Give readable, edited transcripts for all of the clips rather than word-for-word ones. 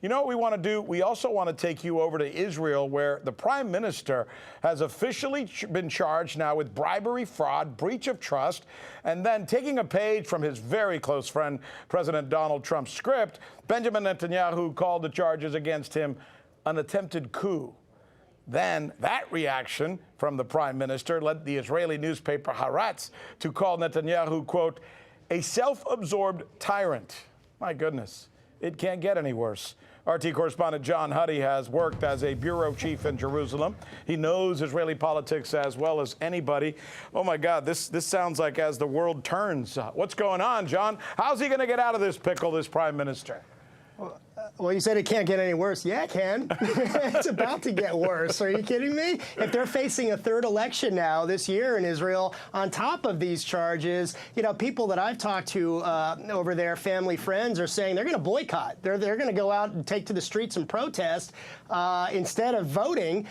You know what we want to do? We also want to take you over to Israel, where the prime minister has officially been charged now with bribery, fraud, breach of trust, and then taking a page from his very close friend, President Donald Trump's script, Benjamin Netanyahu called the charges against him an attempted coup. Then that reaction from the prime minister led the Israeli newspaper Haaretz to call Netanyahu, quote, a self-absorbed tyrant. My goodness. It can't get any worse. RT correspondent John Huddy has worked as a bureau chief in Jerusalem. He knows Israeli politics as well as anybody. Oh, my God, this sounds like as the world turns. What's going on, John? How's he going to get out of this pickle, this prime minister? Well, you said it can't get any worse. Yeah, it can. It's about to get worse. Are you kidding me? If they're facing a third election now this year in Israel, on top of these charges, you know, people that I've talked to over there, family, friends, are saying they're going to boycott. They're going to go out and take to the streets and protest instead of voting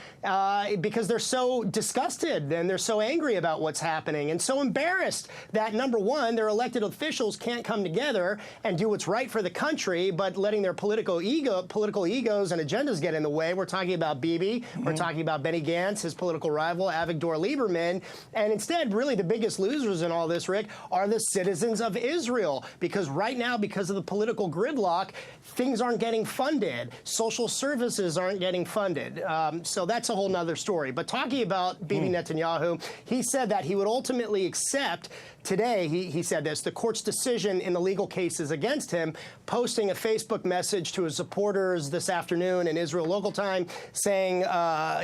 because they're so disgusted and they're so angry about what's happening and so embarrassed that, number one, their elected officials can't come together and do what's right for the country, but letting their political egos and agendas get in the way. We're talking about Bibi. We're talking about Benny Gantz, his political rival, Avigdor Lieberman. And instead, really the biggest losers in all this, Rick, are the citizens of Israel. Because right now, because of the political gridlock, things aren't getting funded. Social services aren't getting funded. So that's a whole nother story. But talking about Bibi Netanyahu, he said that he would ultimately accept today, he said this, the court's decision in the legal cases against him, posting a Facebook message to his supporters this afternoon in Israel local time saying,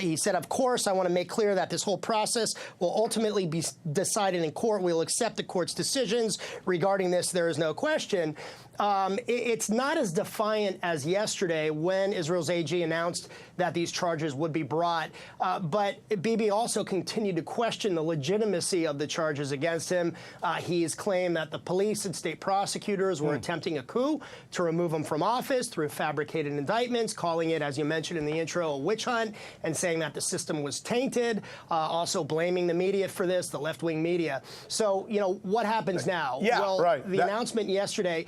he said, of course, I want to make clear that this whole process will ultimately be decided in court. We'll accept the court's decisions regarding this. There is no question. It's not as defiant as yesterday when Israel's AG announced that these charges would be brought. But Bibi also continued to question the legitimacy of the charges against him. He has claimed that the police and state prosecutors were attempting a coup to remove him from office through fabricated indictments, calling it, as you mentioned in the intro, a witch hunt, and saying that the system was tainted, also blaming the media for this, the left-wing media. So, you know, what happens now? Yeah, well, right. The announcement yesterday...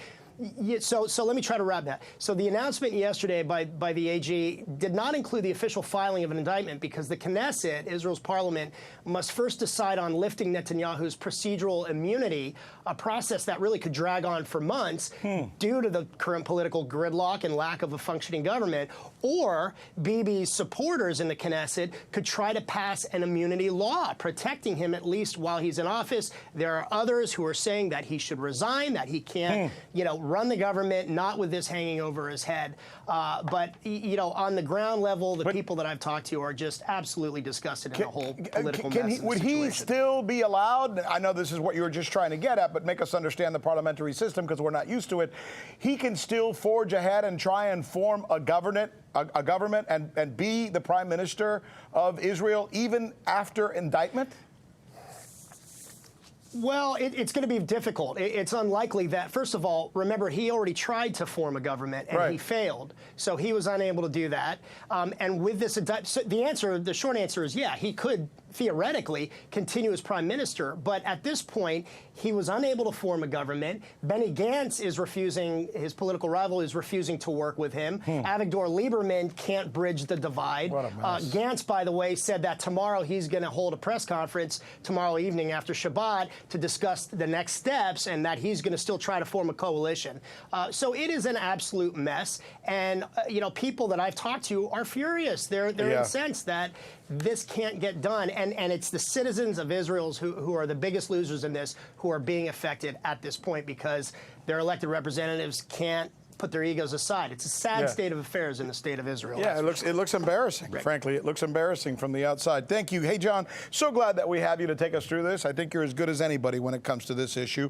So let me try to wrap that. So the announcement yesterday by the AG did not include the official filing of an indictment because the Knesset, Israel's parliament, must first decide on lifting Netanyahu's procedural immunity, a process that really could drag on for months due to the current political gridlock and lack of a functioning government, or Bibi's supporters in the Knesset could try to pass an immunity law protecting him at least while he's in office. There are others who are saying that he should resign, that he can't, you know, run the government, not with this hanging over his head. But, you know, on the ground level, the people that I've talked to are just absolutely disgusted in the whole political mess. Would he still be allowed? I know this is what you were just trying to get at, but make us understand the parliamentary system because we're not used to it. He can still forge ahead and try and form a government and be the prime minister of Israel even after indictment? Well, it's going to be difficult. It's unlikely that, first of all, remember, he already tried to form a government and he failed. So he was unable to do that. And with this, so the short answer is, yeah, he could theoretically continue as prime minister. But at this point, he was unable to form a government. Benny Gantz is refusing, his political rival is refusing to work with him. Avigdor Lieberman can't bridge the divide. What a mess. Gantz, by the way, said that tomorrow he's going to hold a press conference tomorrow evening after Shabbat to discuss the next steps and that he's going to still try to form a coalition. So it is an absolute mess. And, you know, people that I've talked to are furious. They're incensed that this can't get done. And it's the citizens of Israel who are the biggest losers in this, who are being affected at this point because their elected representatives can't put their egos aside. It's a sad state of affairs in the state of Israel. Yeah, it looks embarrassing, frankly. It looks embarrassing from the outside. Thank you. Hey, John, so glad that we have you to take us through this. I think you're as good as anybody when it comes to this issue.